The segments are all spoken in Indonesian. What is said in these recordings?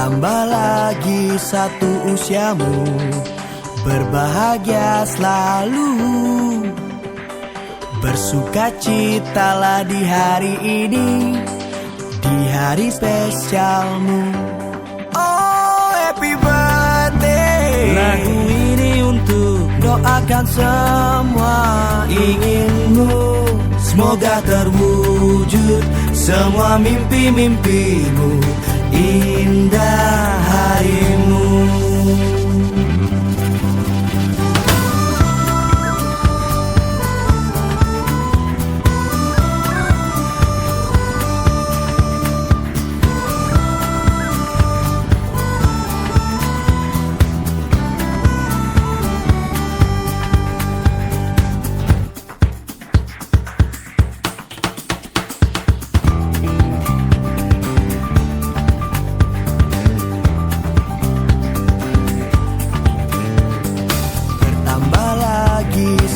Bertambah lagi satu usiamu, berbahagia selalu, bersukacitalah di hari ini, di hari spesialmu. Oh, happy birthday. Lagu ini untuk doakan semua inginmu, semoga terwujud semua mimpi-mimpimu, indah harimu.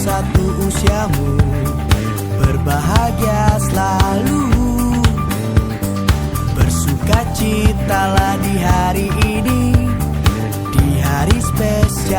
Satu usiamu, berbahagia selalu, bersukacitalah di hari ini, di hari spesial.